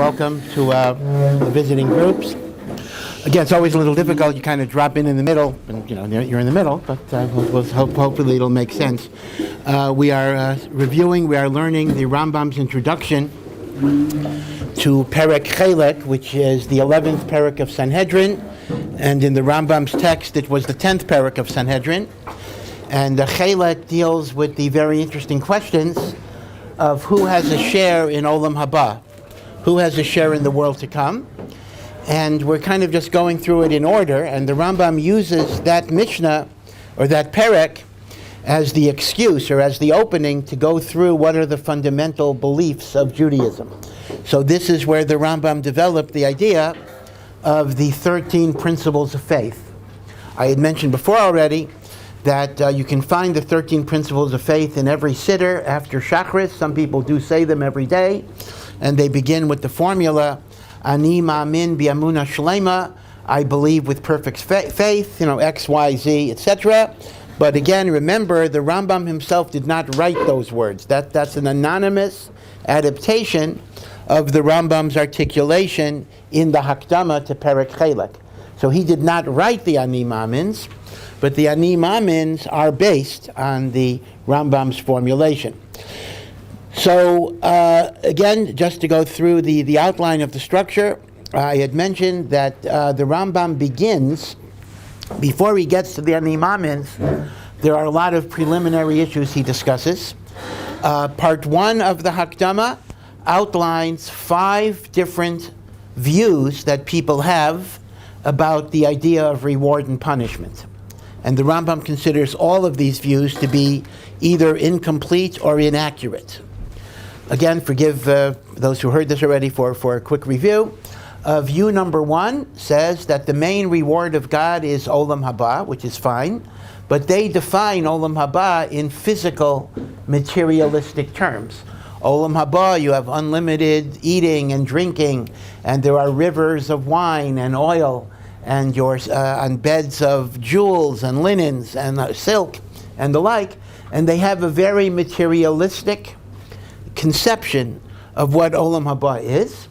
welcome to the visiting groups. Again, it's always a little difficult. You kind of drop in the middle, and you're in the middle, but hopefully it'll make sense. We are reviewing, we are learning the Rambam's introduction to Perek, which is the 11th Perek of Sanhedrin, and in the Rambam's text it was the 10th Perek of Sanhedrin. And the Chelek deals with the very interesting questions of who has a share in Olam Haba, who has a share in the world to come. And we're kind of just going through it in order, and the Rambam uses that Mishnah, or that Perek, as the excuse, or as the opening to go through what are the fundamental beliefs of Judaism. So this is where the Rambam developed the idea of the 13 principles of faith. I had mentioned before already that you can find the 13 principles of faith in every siddur after Shachris. Some people do say them every day, and they begin with the formula, Ani ma'amin bi'amuna shlema, I believe with perfect faith, X, Y, Z, etc. But again, remember, the Rambam himself did not write those words. That's an anonymous adaptation of the Rambam's articulation in the Hakdama to Perek Chelek. So he did not write the Ani ma'amins, but the Ani ma'amins are based on the Rambam's formulation. So again, just to go through the outline of the structure, I had mentioned that the Rambam begins, before he gets to the Ani ma'amins, there are a lot of preliminary issues he discusses. Part 1 of the Hakdama outlines 5 different views that people have about the idea of reward and punishment. And the Rambam considers all of these views to be either incomplete or inaccurate. Again, forgive those who heard this already for a quick review. View number 1 says that the main reward of God is Olam Haba, which is fine, but they define Olam Haba in physical, materialistic terms. Olam Haba, you have unlimited eating and drinking, and there are rivers of wine and oil, and you're on beds of jewels and linens and silk and the like, and they have a very materialistic conception of what Olam Haba is.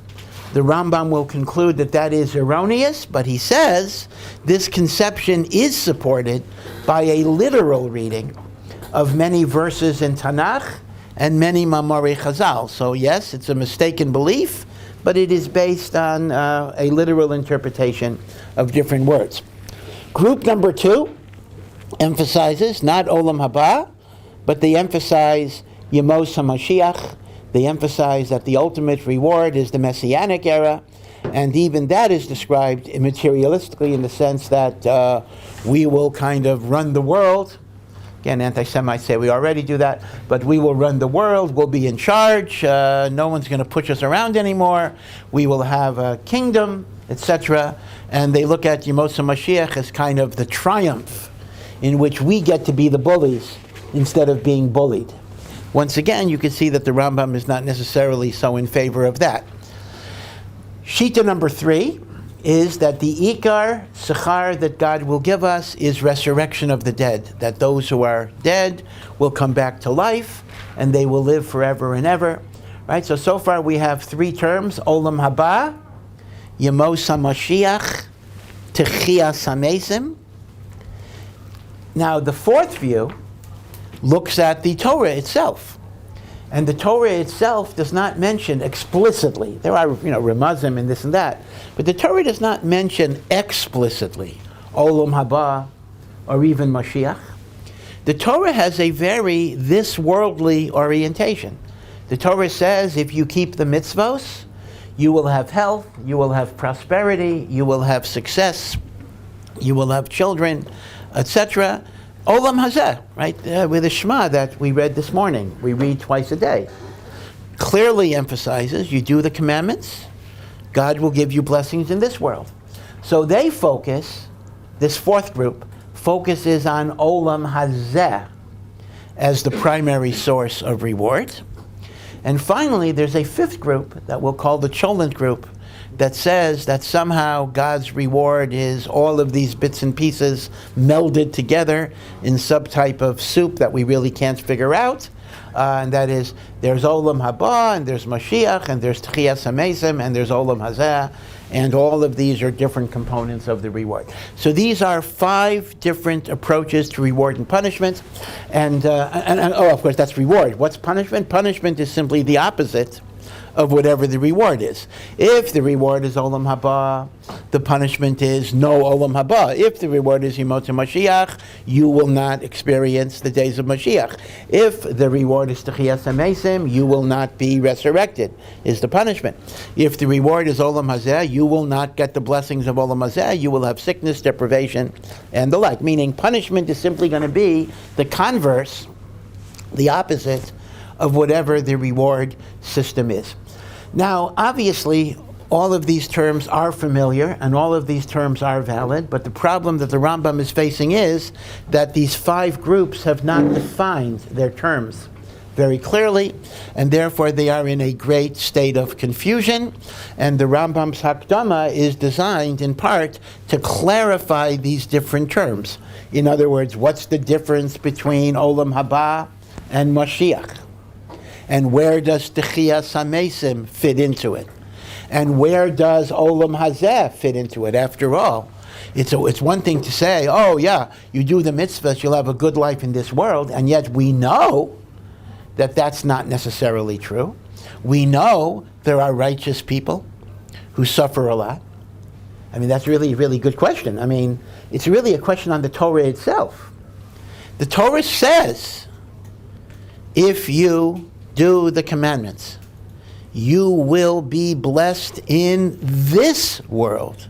The Rambam will conclude that that is erroneous, but he says this conception is supported by a literal reading of many verses in Tanakh and many Mamorei Chazal. So yes, it's a mistaken belief, but it is based on a literal interpretation of different words. Group number 2 emphasizes not Olam Haba, but they emphasize Yemos HaMashiach. They emphasize that the ultimate reward is the Messianic era, and even that is described materialistically in the sense that we will kind of run the world. Again, anti-Semites say we already do that, but we will run the world, we'll be in charge, no one's going to push us around anymore, we will have a kingdom, etc. And they look at Yemos HaMashiach as kind of the triumph in which we get to be the bullies instead of being bullied. Once again, you can see that the Rambam is not necessarily so in favor of that. Shita number 3 is that the Ikar Sechar that God will give us is resurrection of the dead, that those who are dead will come back to life and they will live forever and ever. Right? So far we have 3 terms, Olam Haba, Yemos HaMashiach, Techiyas HaMesim. Now the 4th view looks at the Torah itself. And the Torah itself does not mention explicitly, there are Ramazim and this and that, but the Torah does not mention explicitly Olam Haba or even Mashiach. The Torah has a very this worldly orientation. The Torah says if you keep the mitzvos, you will have health, you will have prosperity, you will have success, you will have children, etc. Olam Hazeh, right? With the Shema that we read this morning, we read twice a day, clearly emphasizes you do the commandments, God will give you blessings in this world. So they focus, this 4th group, focuses on Olam Hazeh as the primary source of reward. And finally, there's a 5th group that we'll call the Cholent group that says that somehow God's reward is all of these bits and pieces melded together in some type of soup that we really can't figure out. and that is there's Olam Haba, and there's Mashiach, and there's Tchiyas HaMesim, and there's Olam Hazeh, and all of these are different components of the reward. So these are 5 different approaches to reward and punishment, and of course that's reward. What's punishment? Punishment is simply the opposite of whatever the reward is. If the reward is Olam Haba, the punishment is no Olam Haba. If the reward is Yemot HaMashiach, you will not experience the days of Mashiach. If the reward is Techiyas HaMesim, you will not be resurrected, is the punishment. If the reward is Olam Hazeh, you will not get the blessings of Olam Hazeh, you will have sickness, deprivation, and the like. Meaning punishment is simply going to be the converse, the opposite of whatever the reward system is. Now, obviously, all of these terms are familiar and all of these terms are valid, but the problem that the Rambam is facing is that these 5 groups have not defined their terms very clearly, and therefore they are in a great state of confusion, and the Rambam's Hakdama is designed in part to clarify these different terms. In other words, what's the difference between Olam Haba and Mashiach? And where does Techiyas HaMesim fit into it? And where does Olam Hazeh fit into it? After all, it's one thing to say, oh yeah, you do the mitzvahs, you'll have a good life in this world, and yet we know that that's not necessarily true. We know there are righteous people who suffer a lot. I mean, that's really, really good question. I mean, it's really a question on the Torah itself. The Torah says, if you do the commandments, you will be blessed in this world.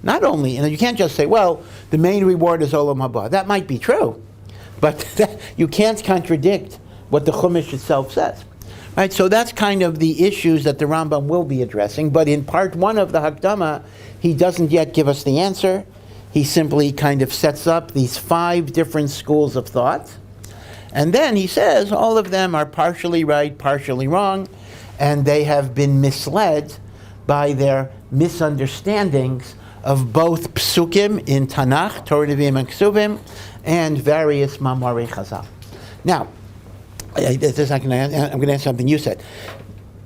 Not only, and you can't just say, well, the main reward is Olam Haba. That might be true, but you can't contradict what the Chumash itself says. Right? So that's kind of the issues that the Rambam will be addressing, but in part 1 of the Hakdama, he doesn't yet give us the answer. He simply kind of sets up these 5 different schools of thought. And then he says all of them are partially right, partially wrong, and they have been misled by their misunderstandings of both psukim in Tanakh, Torah Nevi'im and Ksuvim, and various Mamarei Chazal. Now, I'm going to answer something you said.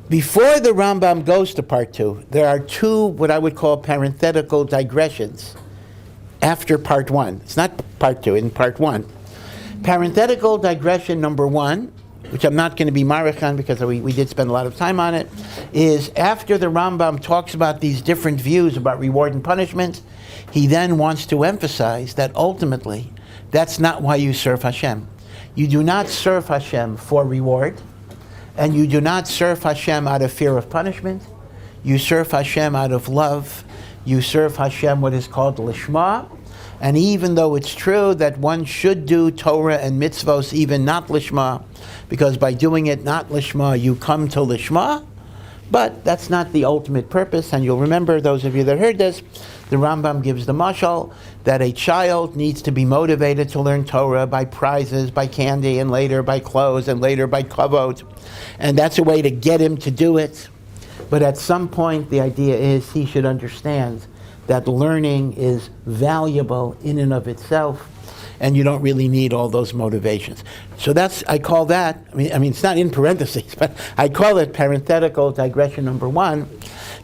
Before the Rambam goes to part 2, there are 2 what I would call parenthetical digressions after part 1. It's not part 2, in part 1. Parenthetical digression number 1, which I'm not going to be marich on because we did spend a lot of time on it, is after the Rambam talks about these different views about reward and punishment, he then wants to emphasize that ultimately that's not why you serve Hashem. You do not serve Hashem for reward, and you do not serve Hashem out of fear of punishment. You serve Hashem out of love. You serve Hashem what is called lishma. And even though it's true that one should do Torah and mitzvos even not lishma, because by doing it not lishma, you come to lishma, but that's not the ultimate purpose. And you'll remember, those of you that heard this, the Rambam gives the mashal that a child needs to be motivated to learn Torah by prizes, by candy, and later by clothes, and later by kavod. And that's a way to get him to do it. But at some point, the idea is he should understand that learning is valuable in and of itself, and you don't really need all those motivations. So I call that, I mean it's not in parentheses, but I call it parenthetical digression number 1,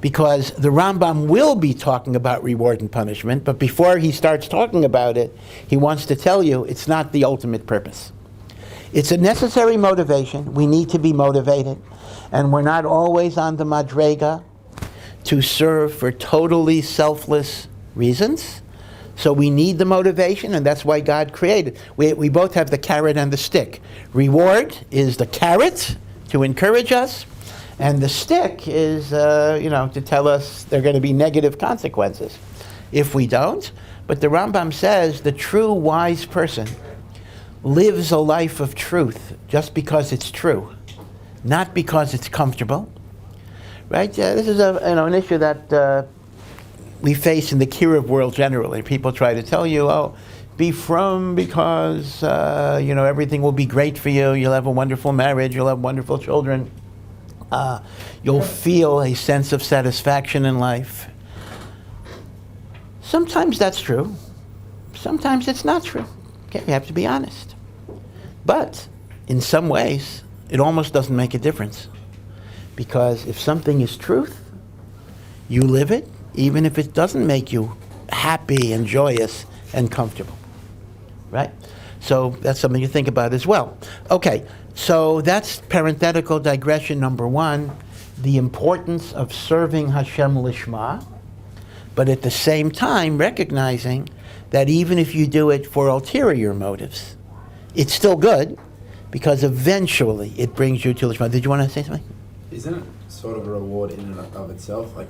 because the Rambam will be talking about reward and punishment, but before he starts talking about it, he wants to tell you it's not the ultimate purpose. It's a necessary motivation. We need to be motivated, and we're not always on the madrega to serve for totally selfless reasons. So we need the motivation, and that's why God created. We both have the carrot and the stick. Reward is the carrot to encourage us, and the stick is, to tell us there are going to be negative consequences if we don't. But the Rambam says the true wise person lives a life of truth just because it's true, not because it's comfortable. Right? This is an issue that we face in the kiruv world generally. People try to tell you, oh, be frum because everything will be great for you. You'll have a wonderful marriage. You'll have wonderful children. You'll feel a sense of satisfaction in life. Sometimes that's true. Sometimes it's not true. Okay, we have to be honest. But in some ways, it almost doesn't make a difference. Because if something is truth, you live it, even if it doesn't make you happy and joyous and comfortable, right? So that's something to think about as well. Okay, so that's parenthetical digression number one, the importance of serving Hashem Lishma, but at the same time recognizing that even if you do it for ulterior motives, it's still good, because eventually it brings you to Lishma. Did you want to say something? Isn't it sort of a reward in and of itself? Like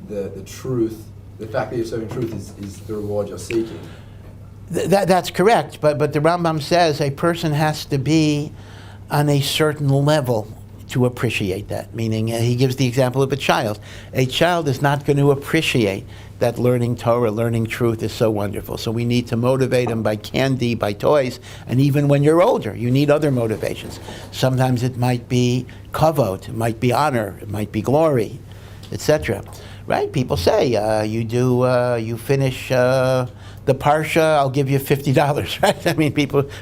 the truth, the fact that you're serving truth is the reward you're seeking. That's correct, but the Rambam says a person has to be on a certain level to appreciate that. Meaning, he gives the example of a child. A child is not going to appreciate that learning Torah, learning truth is so wonderful. So we need to motivate them by candy, by toys, and even when you're older, you need other motivations. Sometimes it might be kavod, it might be honor, it might be glory, etc. Right? People say, you finish the parsha, I'll give you $50, right? I mean,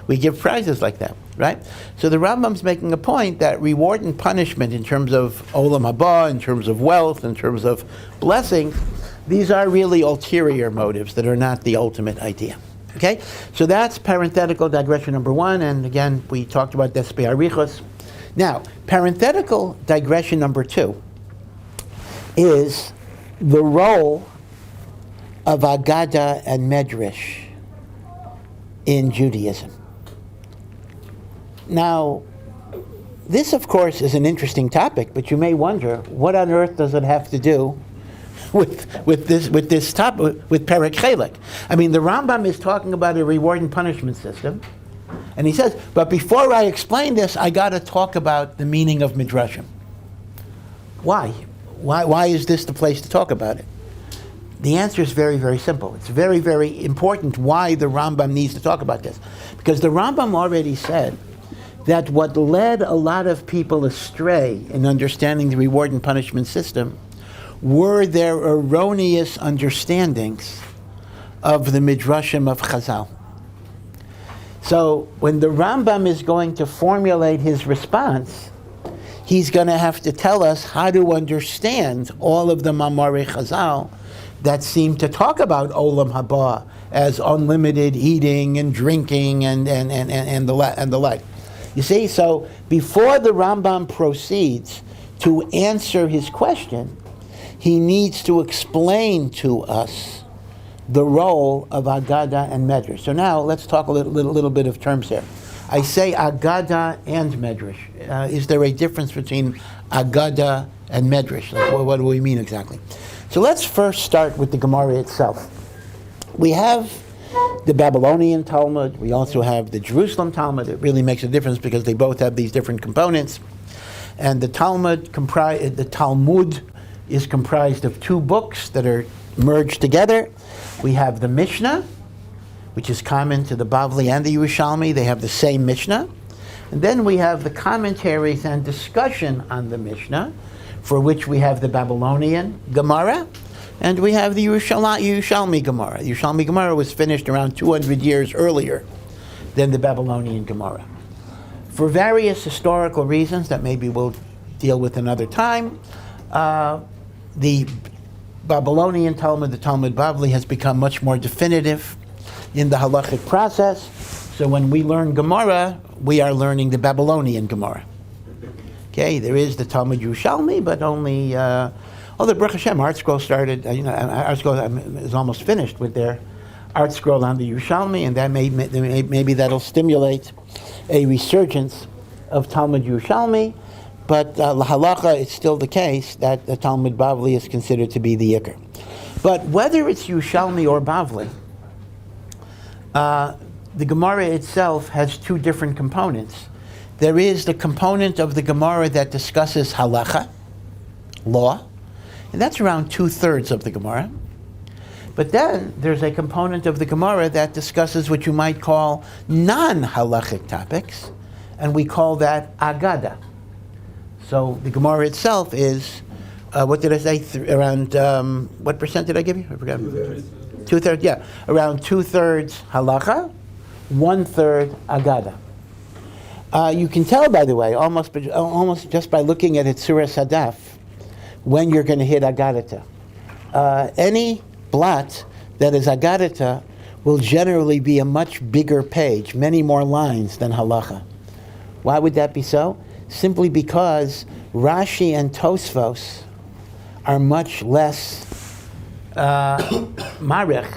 we give prizes like that, right? So the Rambam's making a point that reward and punishment in terms of olam haba, in terms of wealth, in terms of blessing, these are really ulterior motives that are not the ultimate idea. Okay? So that's parenthetical digression number one, and again, we talked about this by arichos. Now, parenthetical digression number two is the role of Aggada and Midrash in Judaism. Now, this, of course, is an interesting topic, but you may wonder, what on earth does it have to do with this topic, with Perek Chelek? I mean, the Rambam is talking about a reward and punishment system, and he says, but before I explain this, I got to talk about the meaning of Midrashim. Why? Why is this the place to talk about it? The answer is very, very simple. It's very, very important why the Rambam needs to talk about this. Because the Rambam already said that what led a lot of people astray in understanding the reward and punishment system were their erroneous understandings of the Midrashim of Chazal. So when the Rambam is going to formulate his response, he's going to have to tell us how to understand all of the Mamarei Chazal that seem to talk about Olam Haba as unlimited eating and drinking and the like. You see, so before the Rambam proceeds to answer his question, he needs to explain to us the role of Aggada and Midrash. So now let's talk a little bit of terms here. I say Aggada and Midrash. Is there a difference between Aggada and Midrash? Like, what do we mean exactly? So let's first start with the Gemara itself. We have the Babylonian Talmud. We also have the Jerusalem Talmud. It really makes a difference because they both have these different components. And the Talmud is comprised of two books that are merged together. We have the Mishnah, which is common to the Bavli and the Yerushalmi. They have the same Mishnah. And then we have the commentaries and discussion on the Mishnah, for which we have the Babylonian Gemara, and we have the Yerushalmi Gemara. The Yerushalmi Gemara was finished around 200 years earlier than the Babylonian Gemara. For various historical reasons that maybe we'll deal with another time, the Babylonian Talmud, the Talmud Bavli, has become much more definitive in the halachic process. So when we learn Gemara, we are learning the Babylonian Gemara. Okay, there is the Talmud Yerushalmi, but only, although Baruch Hashem, Art Scroll started, Art Scroll is almost finished with their Art Scroll on the Yerushalmi, and that maybe that'll stimulate a resurgence of Talmud Yerushalmi, but lahalacha, it's still the case that the Talmud Bavli is considered to be the Yikr. But whether it's Yerushalmi or Bavli, the Gemara itself has two different components. There is the component of the Gemara that discusses halacha, law, and that's around 2/3 of the Gemara. But then there's a component of the Gemara that discusses what you might call non-halachic topics, and we call that Aggada. So the Gemara itself is, what did I say, around, what percent did I give you? I forgot. 2/3, yeah. Around 2/3 halacha, 1/3 Aggada. You can tell, by the way, almost just by looking at Hitzura Sadaf, when you're going to hit Aggada. Any blot that is Aggada will generally be a much bigger page, many more lines than halacha. Why would that be so? Simply because Rashi and Tosfos are much less marich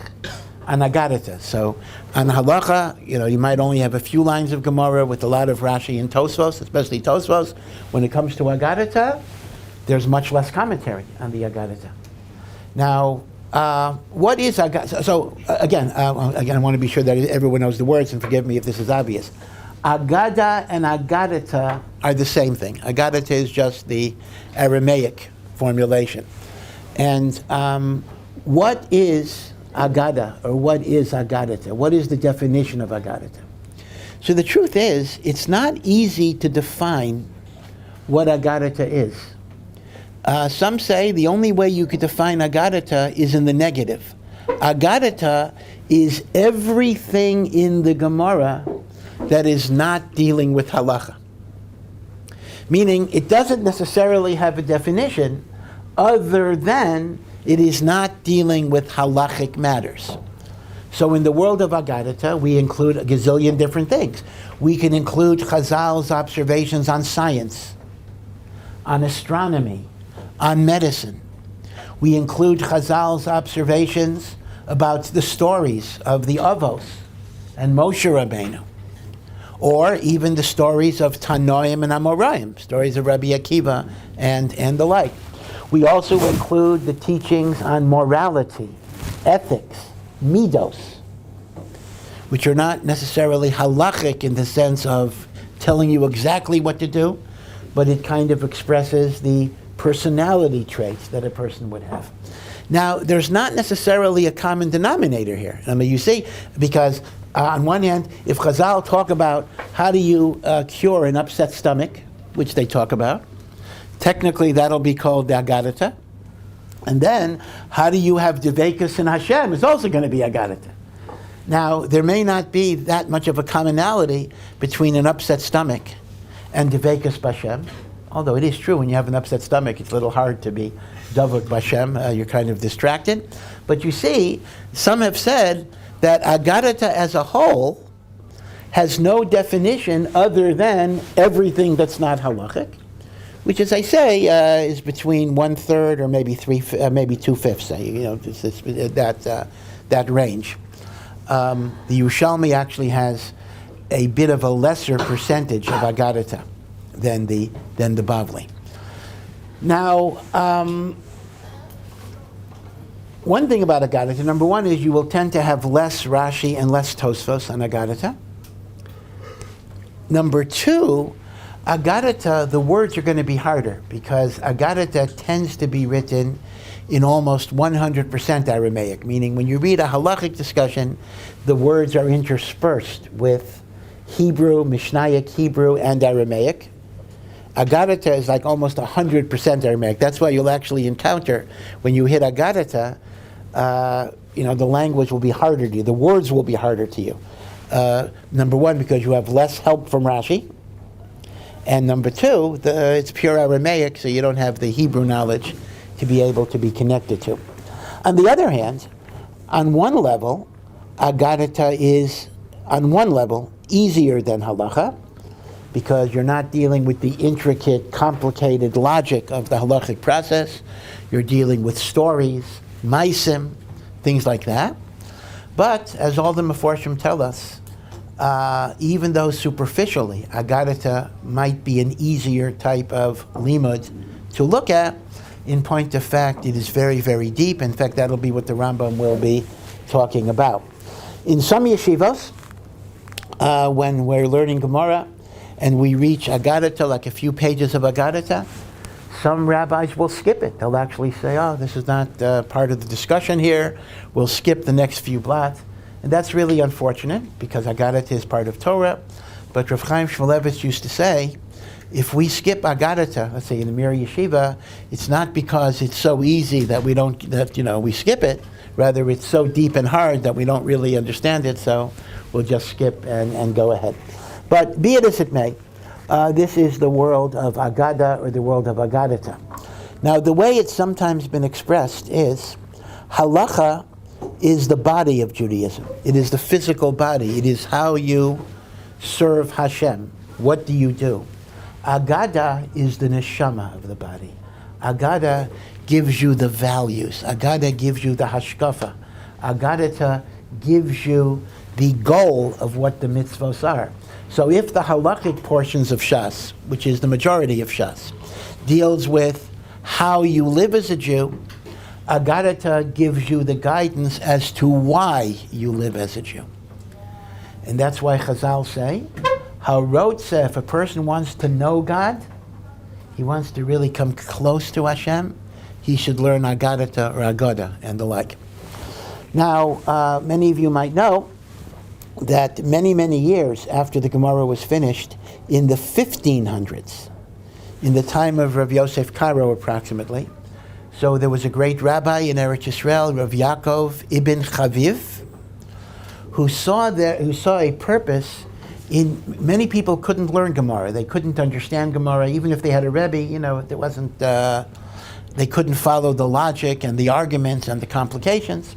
on Aggada. So on halacha, you might only have a few lines of Gemara with a lot of Rashi and Tosfos, especially Tosfos. When it comes to Aggada, there's much less commentary on the Aggada. Now, what is Aggada? So again, I want to be sure that everyone knows the words, and forgive me if this is obvious. Aggada and Aggada are the same thing. Aggada is just the Aramaic formulation. And what is Aggada, or what is Aggada? What is the definition of Aggada? So the truth is, it's not easy to define what Aggada is. Some say the only way you could define Aggada is in the negative. Aggada is everything in the Gemara that is not dealing with halacha. Meaning, it doesn't necessarily have a definition other than it is not dealing with halachic matters. So in the world of Aggada, we include a gazillion different things. We can include Chazal's observations on science, on astronomy, on medicine. We include Chazal's observations about the stories of the Avos and Moshe Rabbeinu, or even the stories of Tanoim and Amoraim, stories of Rabbi Akiva and the like. We also include the teachings on morality, ethics, midos, which are not necessarily halachic in the sense of telling you exactly what to do, but it kind of expresses the personality traits that a person would have. Now, there's not necessarily a common denominator here. I mean, you see, because on one hand, if Chazal talk about how do you cure an upset stomach, which they talk about, technically that'll be called the Aggada. And then, how do you have Devekus in Hashem is also going to be Aggada. Now, there may not be that much of a commonality between an upset stomach and Devekus B'Hashem, although it is true when you have an upset stomach, it's a little hard to be Davuk B'Hashem, you're kind of distracted. But you see, some have said that Aggada as a whole has no definition other than everything that's not halachic, which, as I say, is between 1/3 or maybe 2/5. That range. The Yerushalmi actually has a bit of a lesser percentage of Aggada than the Bavli. Now, one thing about Aggada, number one, is you will tend to have less Rashi and less Tosfos on Aggada. Number two, Aggada, the words are going to be harder because Aggada tends to be written in almost 100% Aramaic, meaning when you read a halachic discussion, the words are interspersed with Hebrew, Mishnaic Hebrew, and Aramaic. Aggada is like almost 100% Aramaic. That's why you'll actually encounter, when you hit Aggada, the language will be harder to you. The words will be harder to you. Number one, because you have less help from Rashi. And number two, it's pure Aramaic, so you don't have the Hebrew knowledge to be able to be connected to. On the other hand, on one level, Aggada is, on one level, easier than halacha, because you're not dealing with the intricate, complicated logic of the halachic process. You're dealing with stories, maisim, things like that. But, as all the Meforshim tell us, even though superficially Aggada might be an easier type of limud to look at, in point of fact, it is very, very deep. In fact, that'll be what the Rambam will be talking about. In some yeshivos, when we're learning Gemara, and we reach Aggada, like a few pages of Aggada, some rabbis will skip it. They'll actually say, oh, this is not part of the discussion here. We'll skip the next few blots. And that's really unfortunate, because Aggada is part of Torah. But Rav Chaim Shmulevitz used to say, if we skip Aggada, let's say in the Mir Yeshiva, it's not because it's so easy that we skip it. Rather, it's so deep and hard that we don't really understand it, so we'll just skip and go ahead. But be it as it may, This is the world of Aggada or the world of Aggadata. Now, the way it's sometimes been expressed is halacha is the body of Judaism. It is the physical body. It is how you serve Hashem. What do you do? Aggada is the neshama of the body. Aggada gives you the values. Aggada gives you the hashkafa. Aggadata gives you the goal of what the mitzvos are. So if the halachic portions of Shas, which is the majority of Shas, deals with how you live as a Jew, Aggadata gives you the guidance as to why you live as a Jew. And that's why Chazal say, Harotze, if a person wants to know God, he wants to really come close to Hashem, he should learn Aggadata or Aggada and the like. Now, many of you might know that many, many years after the Gemara was finished, in the 1500s, in the time of Rav Yosef Karo approximately, so there was a great rabbi in Eretz Yisrael, Rav Yaakov ibn Chaviv, who saw a purpose in, many people couldn't learn Gemara. They couldn't understand Gemara, even if they had a Rebbe, it wasn't, they couldn't follow the logic and the arguments and the complications.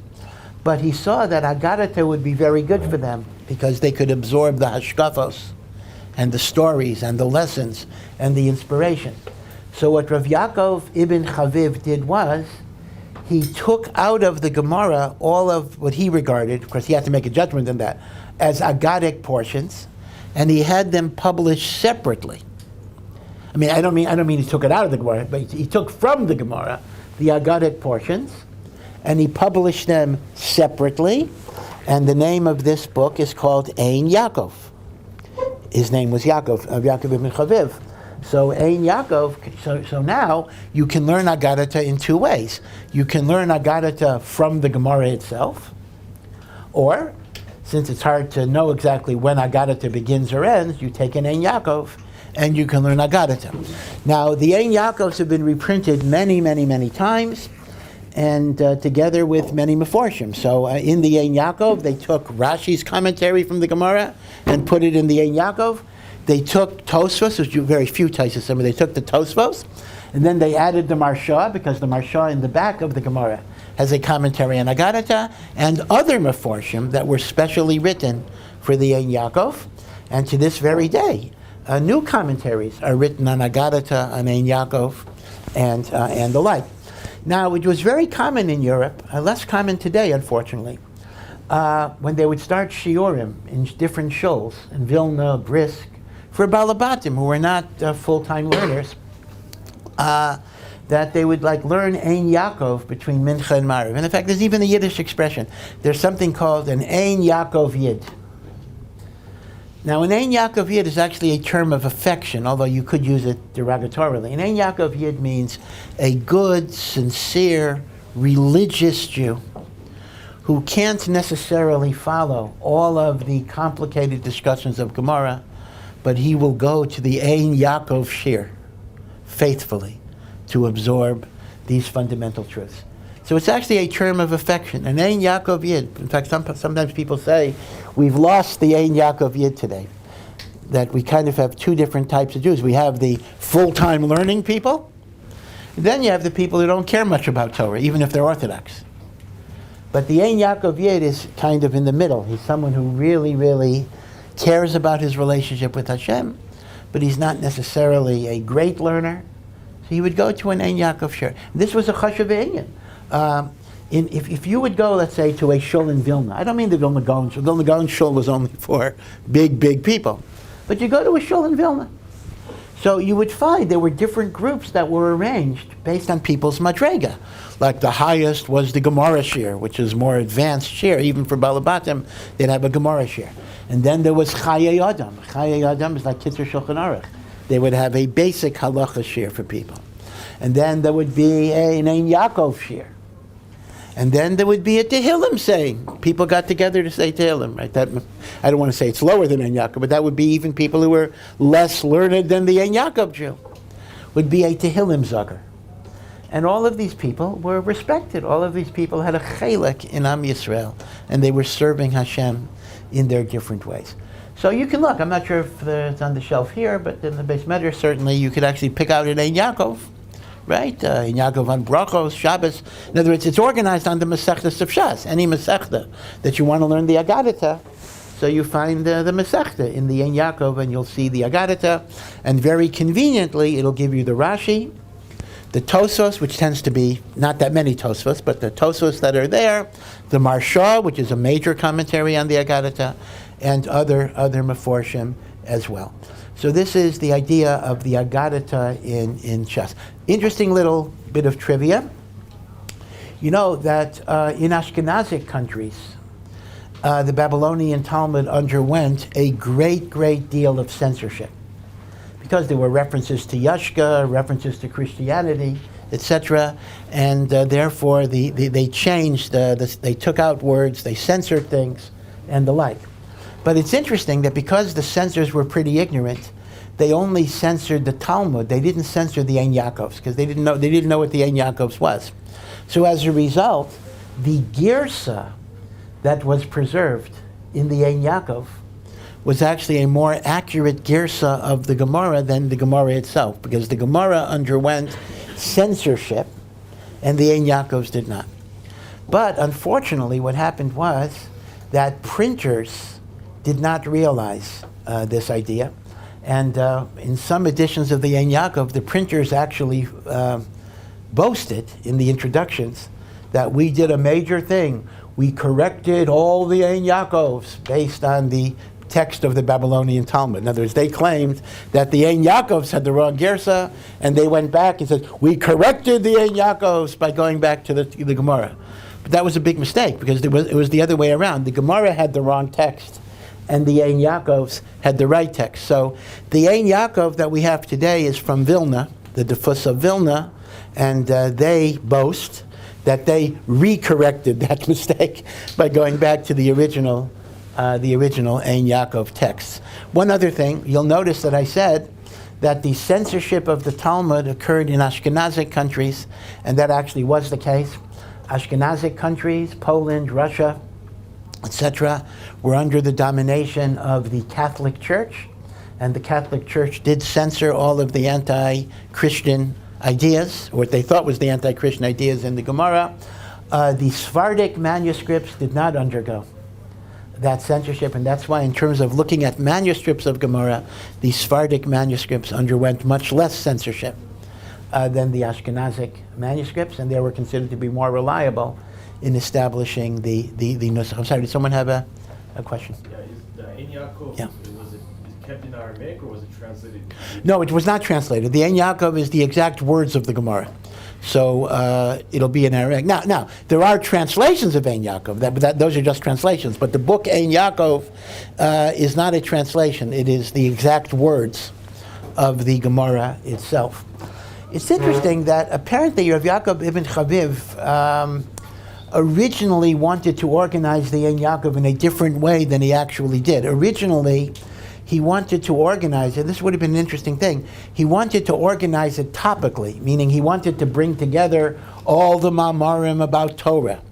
But he saw that Aggadata would be very good for them because they could absorb the hashkafos and the stories and the lessons and the inspiration. So what Rav Yaakov ibn Chaviv did was, he took out of the Gemara all of what he regarded, of course he had to make a judgment on that, as Aggadic portions, and he had them published separately. I don't mean he took it out of the Gemara, but he took from the Gemara the Aggadic portions, and he published them separately, and the name of this book is called Ein Yaakov. His name was Yaakov ibn Chaviv. So Ein Yaakov, so now you can learn Aggadata in two ways. You can learn Aggadata from the Gemara itself, or, since it's hard to know exactly when Aggadata begins or ends, you take an Ein Yaakov and you can learn Aggadata. Now, the Ein Yaakovs have been reprinted many, many, many times, and together with many Meforshim. So in the Ein Yaakov, they took Rashi's commentary from the Gemara and put it in the Ein Yaakov. They took Tosfos, which very few Tosfos, they took the Tosfos, and then they added the Marsha, because the Marsha in the back of the Gemara has a commentary on Aggadata, and other Meforshim that were specially written for the Ein Yaakov. And to this very day, new commentaries are written on Aggadata, on Ein Yaakov, and the like. Now, it was very common in Europe, less common today, unfortunately, when they would start shiurim in different shuls, in Vilna, Brisk, for Balabatim, who were not full-time learners, that they would learn Ein Yaakov between Mincha and Mariv. And in fact, there's even a Yiddish expression. There's something called an Ein Yaakov Yid. Now, an Ein Yaakov Yid is actually a term of affection, although you could use it derogatorily. An Ein Yaakov Yid means a good, sincere, religious Jew who can't necessarily follow all of the complicated discussions of Gemara, but he will go to the Ein Yaakov Shir faithfully to absorb these fundamental truths. So it's actually a term of affection, an Ein Yaakov Yid. In fact, sometimes people say, we've lost the Ein Yaakov Yid today, that we kind of have two different types of Jews. We have the full-time learning people, then you have the people who don't care much about Torah, even if they're Orthodox. But the Ein Yaakov Yid is kind of in the middle. He's someone who really, really cares about his relationship with Hashem, but he's not necessarily a great learner. So he would go to an Ein Yaakov Shir. This was a chashuv inyan. If you would go, let's say, to a shul in Vilna, I don't mean the Vilna Gaon shul. Vilna Gaon shul was only for big, big people. But you go to a shul in Vilna. So you would find there were different groups that were arranged based on people's madrega. Like the highest was the Gemara shir, which is more advanced shir. Even for Balabatim, they'd have a Gemara shir. And then there was Chayei Adam. Chayei Adam is like Kitzur Shulchan Aruch. They would have a basic halacha shir for people. And then there would be an Ein Yaakov shir. And then there would be a Tehillim saying. People got together to say Tehillim, right? That, I don't want to say it's lower than Ein Yaakov, but that would be even people who were less learned than the Ein Yaakov Jew. Would be a Tehillim Zager. And all of these people were respected. All of these people had a chelek in Am Yisrael, and they were serving Hashem in their different ways. So you can look. I'm not sure if it's on the shelf here, but in the base Midrash, certainly you could actually pick out an Ein Yaakov, right? Ein Yaakov on Brachos, Shabbos. In other words, it's organized on the Masechtas of Shas, any Masechta that you want to learn the Aggada. So you find the Masechta in the Ein Yaakov, and you'll see the Aggada, and very conveniently, it'll give you the Rashi, the Tosos, which tends to be not that many Tosfos, but the Tosos that are there, the Marsha, which is a major commentary on the Aggada, and other Meforshim as well. So this is the idea of the Aggada in Shas. Interesting little bit of trivia. You know that in Ashkenazic countries, the Babylonian Talmud underwent a great deal of censorship because there were references to Yashka, references to Christianity, etc., and therefore they changed, they took out words, they censored things, and the like. But it's interesting that because the censors were pretty ignorant, they only censored the Talmud. They didn't censor the Ein Yaakovs because they didn't know what the Ein Yaakovs was. So as a result, the Girsa that was preserved in the Ein Yaakov was actually a more accurate Girsa of the Gemara than the Gemara itself, because the Gemara underwent censorship and the Ein Yaakovs did not. But unfortunately, what happened was that printers did not realize this idea. And in some editions of the Ein Yaakov, the printers actually boasted in the introductions that we did a major thing. We corrected all the Ein Yaakovs based on the text of the Babylonian Talmud. In other words, they claimed that the Ein Yaakovs had the wrong Gersa, and they went back and said, we corrected the Ein Yaakovs by going back to the Gemara. But that was a big mistake, because it was the other way around. The Gemara had the wrong text, and the Ein Yaakovs had the right text. So the Ein Yaakov that we have today is from Vilna, the Defus of Vilna, and they boast that they re-corrected that mistake by going back to the original Ein Yaakov texts. One other thing, you'll notice that I said that the censorship of the Talmud occurred in Ashkenazic countries, and that actually was the case. Ashkenazic countries, Poland, Russia, etc., were under the domination of the Catholic Church, and the Catholic Church did censor all of the anti-Christian ideas, or what they thought was the anti-Christian ideas in the Gemara. The Sephardic manuscripts did not undergo that censorship, and that's why in terms of looking at manuscripts of Gemara, the Sephardic manuscripts underwent much less censorship than the Ashkenazic manuscripts, and they were considered to be more reliable in establishing the Nusach. I'm sorry, did someone have a question? Yeah, is the Ein Yaakov, Yeah. was it kept in Aramaic or was it translated? No, it was not translated. The Ein Yaakov is the exact words of the Gemara. So it'll be in Aramaic. Now, there are translations of Ein Yaakov. Those are just translations. But the book Ein Yaakov is not a translation. It is the exact words of the Gemara itself. It's interesting that apparently Rav Yaakov ibn Chaviv originally wanted to organize the Ein Yaakov in a different way than he actually did. Originally, he wanted to organize it. This would have been an interesting thing. He wanted to organize it topically, meaning he wanted to bring together all the ma'amarim about Torah,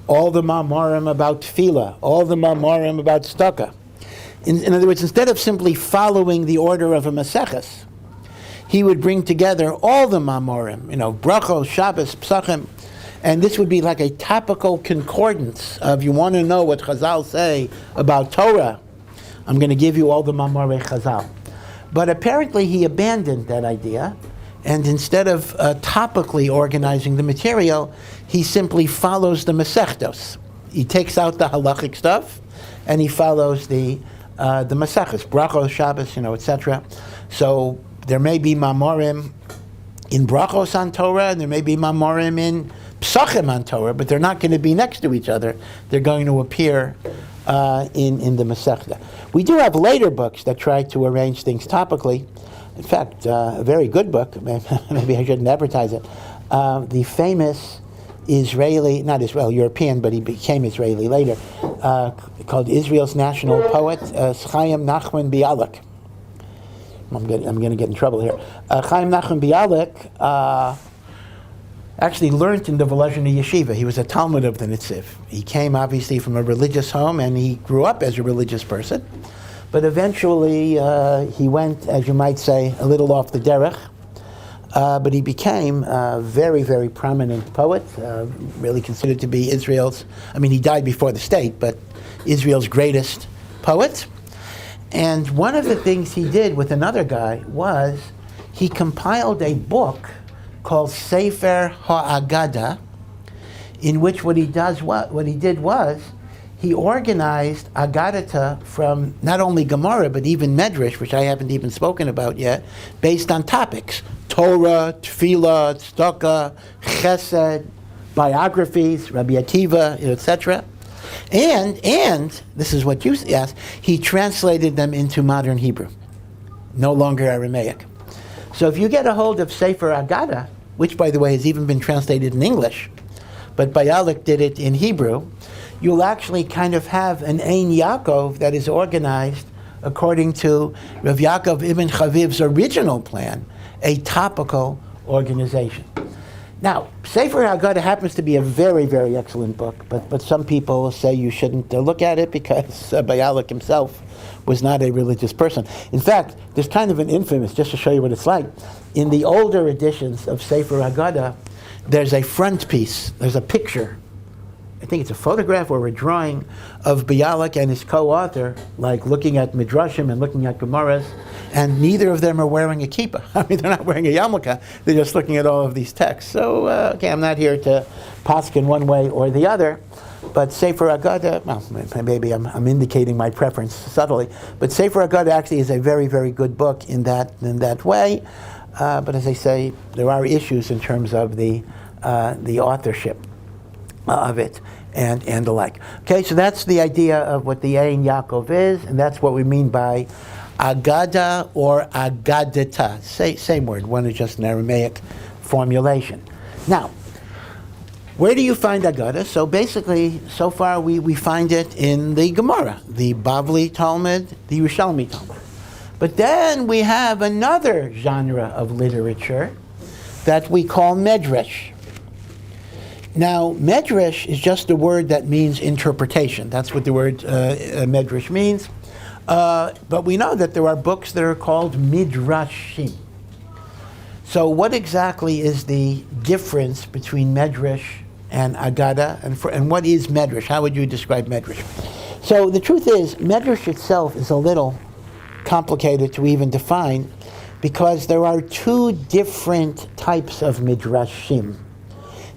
all the ma'amarim about Tefillah, all the ma'amarim about Tzedakah. In other words, instead of simply following the order of a Maseches, he would bring together all the ma'amarim, Brachos, Shabbos, Psachim, and this would be like a topical concordance of, you want to know what Chazal say about Torah, I'm going to give you all the Mamarei Chazal. But apparently he abandoned that idea, and instead of topically organizing the material, he simply follows the Masechtos. He takes out the halachic stuff, and he follows the Maseches, Brachos, Shabbos, etc. So there may be Mamorim in Brachos on Torah, and there may be Mamorim in Psachim on Torah, but they're not going to be next to each other. They're going to appear in the Masechta. We do have later books that try to arrange things topically. In fact, a very good book, maybe I shouldn't advertise it, the famous European, but he became Israeli later, called Israel's national poet, Chaim Nachman Bialik. I'm going to get in trouble here. Chaim Nachman Bialik actually learned in the Volozhina Yeshiva. He was a Talmud of the Nitziv. He came obviously from a religious home, and he grew up as a religious person. But eventually he went, as you might say, a little off the derech. But he became a very, very prominent poet, really considered to be Israel's, he died before the state, but Israel's greatest poet. And one of the things he did with another guy was he compiled a book called Sefer Aggada, in which what he did was he organized Aggada from not only Gemara but even Midrash, which I haven't even spoken about yet, based on topics: Torah, Tefillah, Tzedakah, Chesed, biographies, Rabbi Akiva, etc. And this is what you asked, he translated them into modern Hebrew, no longer Aramaic. So if you get a hold of Sefer Aggada, which by the way has even been translated in English, but Bialik did it in Hebrew, you'll actually kind of have an Ein Yaakov that is organized according to Rav Yaakov Ibn Chaviv's original plan, a topical organization. Now, Sefer Aggada happens to be a very, very excellent book, but some people say you shouldn't look at it because Bialik himself was not a religious person. In fact, there's kind of an infamous, just to show you what it's like, in the older editions of Sefer Aggada, there's a front piece, there's a picture, I think it's a photograph or a drawing of Bialik and his co-author, like looking at Midrashim and looking at Gemaras, and neither of them are wearing a kippah. They're not wearing a yarmulke, they're just looking at all of these texts. So, I'm not here to paskin one way or the other, but Sefer Aggada, well, maybe I'm indicating my preference subtly, but Sefer Aggada actually is a very, very good book in that way. But as I say, there are issues in terms of the authorship of it and the like. Okay, so that's the idea of what the Ein Yaakov is, and that's what we mean by Aggada or Aggadata. Same word, one is just an Aramaic formulation. Now, where do you find Aggada? So basically, so far we find it in the Gemara, the Bavli Talmud, the Yerushalmi Talmud. But then we have another genre of literature that we call Midrash. Now, Midrash is just a word that means interpretation. That's what the word Midrash means. But we know that there are books that are called Midrashim. So what exactly is the difference between Midrash and Aggada? And what is Midrash? How would you describe Midrash? So the truth is, Midrash itself is a little complicated to even define because there are two different types of Midrashim.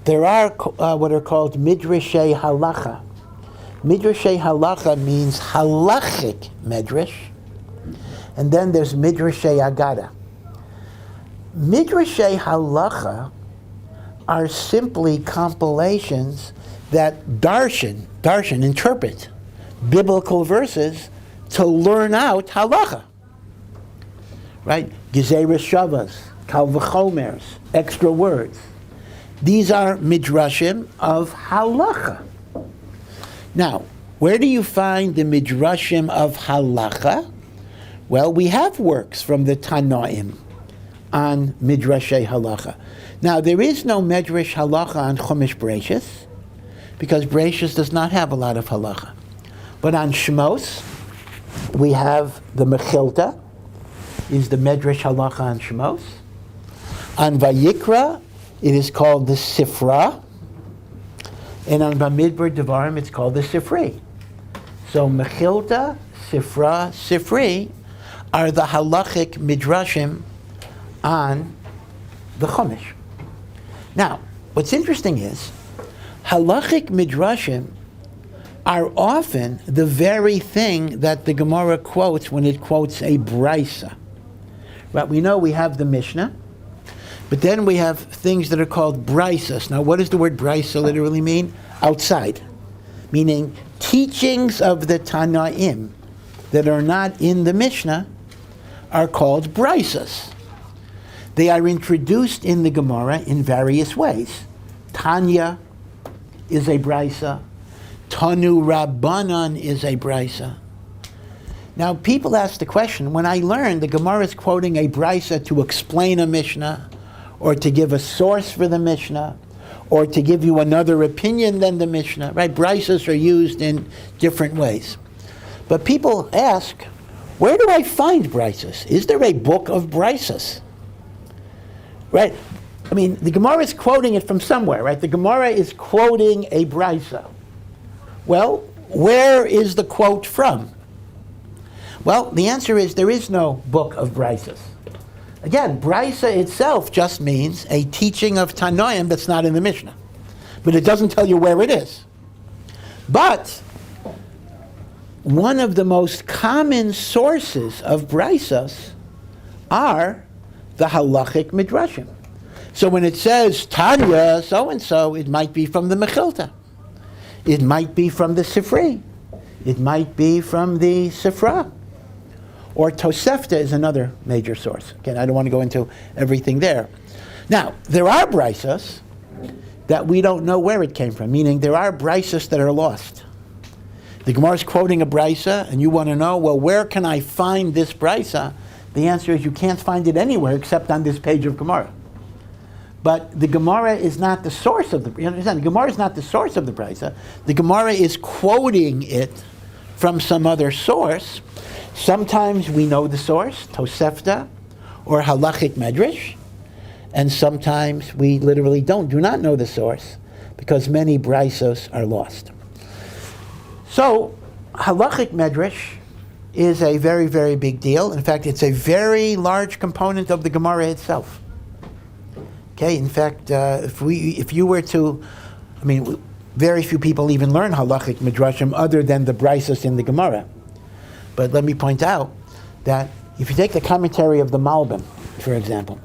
There are what are called Midrashei Halacha. Midrashei Halacha means halachic Midrash, and then there's Midrashei Aggada. Midrashei Halacha are simply compilations that darshan interpret biblical verses to learn out halacha. Right? Gezeres Shavas, Kal V'chomers, extra words. These are midrashim of halacha. Now, where do you find the midrashim of halacha? Well, we have works from the Tanoim on midrashei halacha. Now, there is no midrash halacha on Chumash Breishis because Breishis does not have a lot of halacha. But on Shmos, we have the Mechilta, is the Midrash halacha on Shmos. On Vayikra, it is called the Sifra, and on Bamidbar Devarim, it's called the Sifri. So Mechilta, Sifra, Sifri are the halachic midrashim on the Chumash. Now, what's interesting is, halachic midrashim are often the very thing that the Gemara quotes when it quotes a brisa. Right? We know we have the Mishnah, but then we have things that are called brisas. Now, what does the word brisa literally mean? Outside. Meaning teachings of the Tanaim that are not in the Mishnah are called brisas. They are introduced in the Gemara in various ways. Tanya is a brisa. Tanu Rabbanan is a brisa. Now, people ask the question, when I learned the Gemara is quoting a brisa to explain a Mishnah, or to give a source for the Mishnah, or to give you another opinion than the Mishnah, right? Brisas are used in different ways. But people ask, Where do I find Brisos? Is there a book of Brisos? Right? I mean, the Gemara is quoting it from somewhere, right? The Gemara is quoting a Brisa. Well, where is the quote from? Well, the answer is there is no book of Brisos. Again, Brisa itself just means a teaching of Tanoim that's not in the Mishnah. But it doesn't tell you where it is. But one of the most common sources of Brisos are the halachic midrashim. So when it says Tanya so-and-so, it might be from the Mechilta. It might be from the Sifri. It might be from the Sifra. Or Tosefta is another major source. Again, I don't want to go into everything there. Now, there are Brisos that we don't know where it came from, meaning there are Brisos that are lost. The Gemara is quoting a Brisa, and you want to know, well, where can I find this Brisa? The answer is you can't find it anywhere except on this page of Gemara. But the Gemara is not the source of the, you understand? The Gemara is not the source of the Brisa. The Gemara is quoting it from some other source. Sometimes we know the source, Tosefta, or Halachic Midrash, and sometimes we literally do not know the source, because many Brisos are lost. So, Halachic Midrash is a very, very big deal. In fact, it's a very large component of the Gemara itself. Okay, in fact, if you were to, I mean, very few people even learn Halachic Midrashim other than the Brisos in the Gemara. But let me point out that if you take the commentary of the Malbim, for example,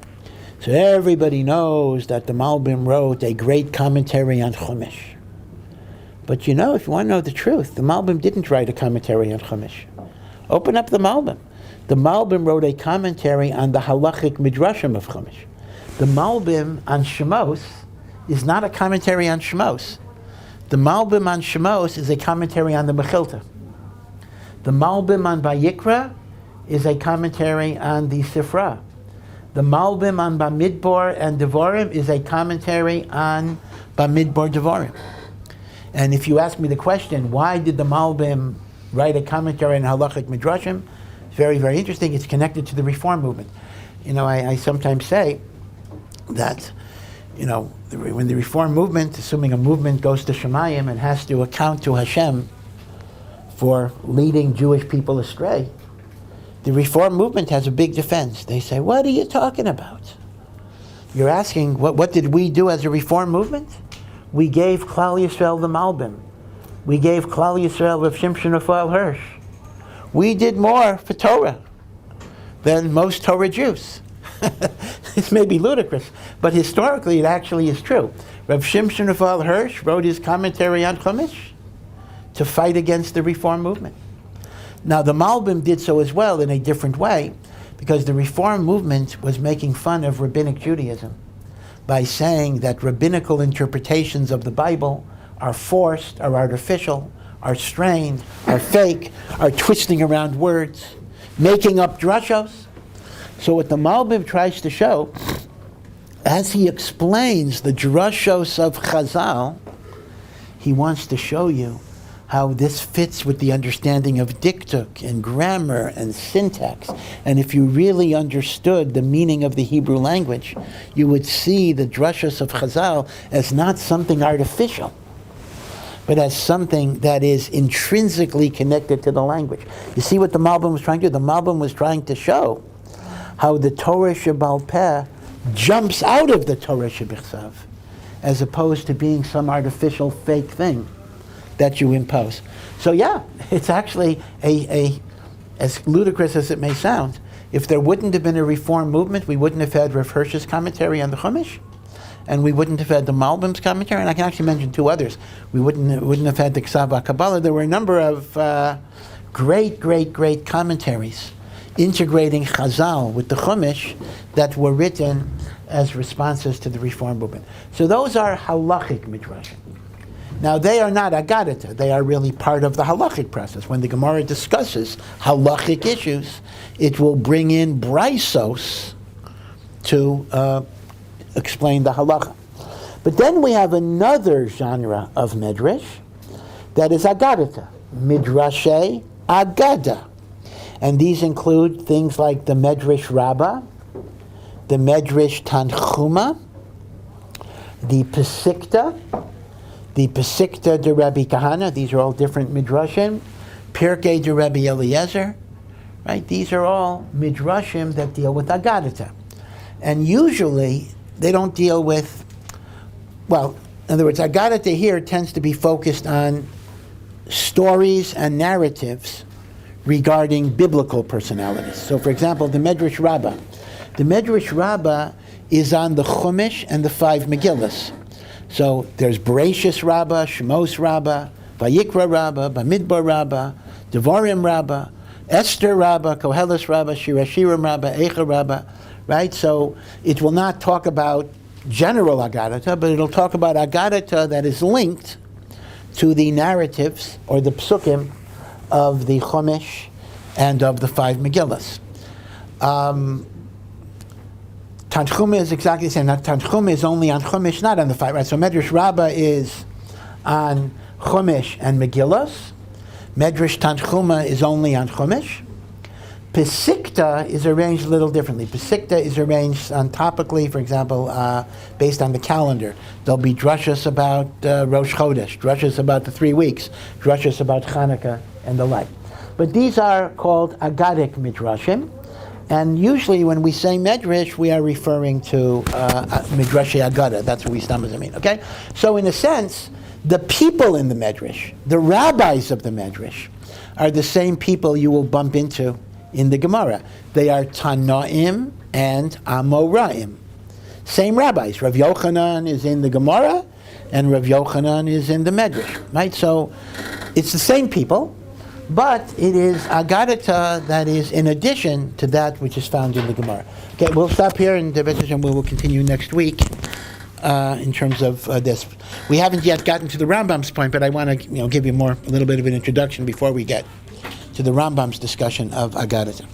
so everybody knows that the Malbim wrote a great commentary on Chumash. But you know, if you want to know the truth, the Malbim didn't write a commentary on Chumash. Open up the Malbim. The Malbim wrote a commentary on the halachic midrashim of Chumash. The Malbim on Shemos is not a commentary on Shemos. The Malbim on Shemos is a commentary on the Mechilta. The Malbim on Vayikra is a commentary on the Sifra. The Malbim on Bamidbar and Devarim is a commentary on Bamidbar Devarim. And if you ask me the question, why did the Malbim write a commentary on halachic midrashim? It's very, very interesting. It's connected to the Reform movement. You know, I sometimes say that, you know, when the Reform movement, assuming a movement goes to Shemayim and has to account to Hashem for leading Jewish people astray, the Reform movement has a big defense. They say, what are you talking about? You're asking, what did we do as a Reform movement? We gave Klal Yisrael the Malbim. We gave Klal Yisrael Rav Shimshon Raphael Hirsch. We did more for Torah than most Torah Jews. This may be ludicrous, but historically it actually is true. Rav Shimshon Raphael Hirsch wrote his commentary on Chumash to fight against the Reform movement. Now the Malbim did so as well in a different way, because the Reform movement was making fun of Rabbinic Judaism by saying that rabbinical interpretations of the Bible are forced, are artificial, are strained, are fake, are twisting around words, making up drashos. So what the Malbim tries to show, as he explains the drashos of Chazal, he wants to show you how this fits with the understanding of diktuk and grammar and syntax. And if you really understood the meaning of the Hebrew language, you would see the drashos of Chazal as not something artificial, but as something that is intrinsically connected to the language. You see what the Malbim was trying to do? The Malbim was trying to show how the Torah Shebal Peh jumps out of the Torah Shebichsav, as opposed to being some artificial fake thing that you impose. So yeah, it's actually as ludicrous as it may sound, if there wouldn't have been a Reform movement, we wouldn't have had Rav Hirsch's commentary on the Chumash, and we wouldn't have had the Malbim's commentary, and I can actually mention two others. We wouldn't have had the Ksav Kabbalah. There were a number of great commentaries integrating Chazal with the Chumash that were written as responses to the Reform movement. So those are halachic midrashim. Now they are not Aggada, they are really part of the halachic process. When the Gemara discusses halachic issues, it will bring in Brisos to explain the halacha. But then we have another genre of Midrash that is Aggada, Midrashe Aggada. And these include things like the Midrash Rabbah, the Midrash Tanchuma, the Pesikta de Rabbi Kahana. These are all different Midrashim. Perek de Rabbi Eliezer. Right? These are all Midrashim that deal with Aggada. And usually, they don't deal with, well, in other words, Aggada here tends to be focused on stories and narratives regarding biblical personalities. So, for example, the Midrash Rabbah. The Midrash Rabbah is on the Chumash and the 5 Megillas. So there's Bereshis Rabbah, Shemos Rabbah, Vayikra Rabbah, Bamidbar Rabbah, Devarim Rabbah, Esther Rabbah, Koheles Rabbah, Shirashirim Rabbah, Eicha Rabbah, right? So it will not talk about general Aggada, but it'll talk about Aggada that is linked to the narratives or the psukim of the Chumash and of the 5 Megillas. Tanchuma is exactly the same. Now, Tanchuma is only on Chumash, not on the 5, right? So Midrash Rabbah is on Chumash and Megillas. Midrash Tanchuma is only on Chumash. Pesikta is arranged a little differently. Pesikta is arranged on topically, for example, based on the calendar. There'll be drushas about Rosh Chodesh, drushas about the 3 weeks, drushas about Hanukkah, and the like. But these are called Aggadic Midrashim. And usually when we say Midrash, we are referring to Midrash Aggada. That's what we sometimes mean, okay? So in a sense, the people in the Midrash, the rabbis of the Midrash, are the same people you will bump into in the Gemara. They are Tanaim and Amoraim. Same rabbis. Rav Yochanan is in the Gemara, and Rav Yochanan is in the Midrash, right? So it's the same people, but it is Aggada that is in addition to that which is found in the Gemara. Okay, we'll stop here, and we will continue next week in terms of this. We haven't yet gotten to the Rambam's point, but I want to give you a little bit of an introduction before we get to the Rambam's discussion of Aggada.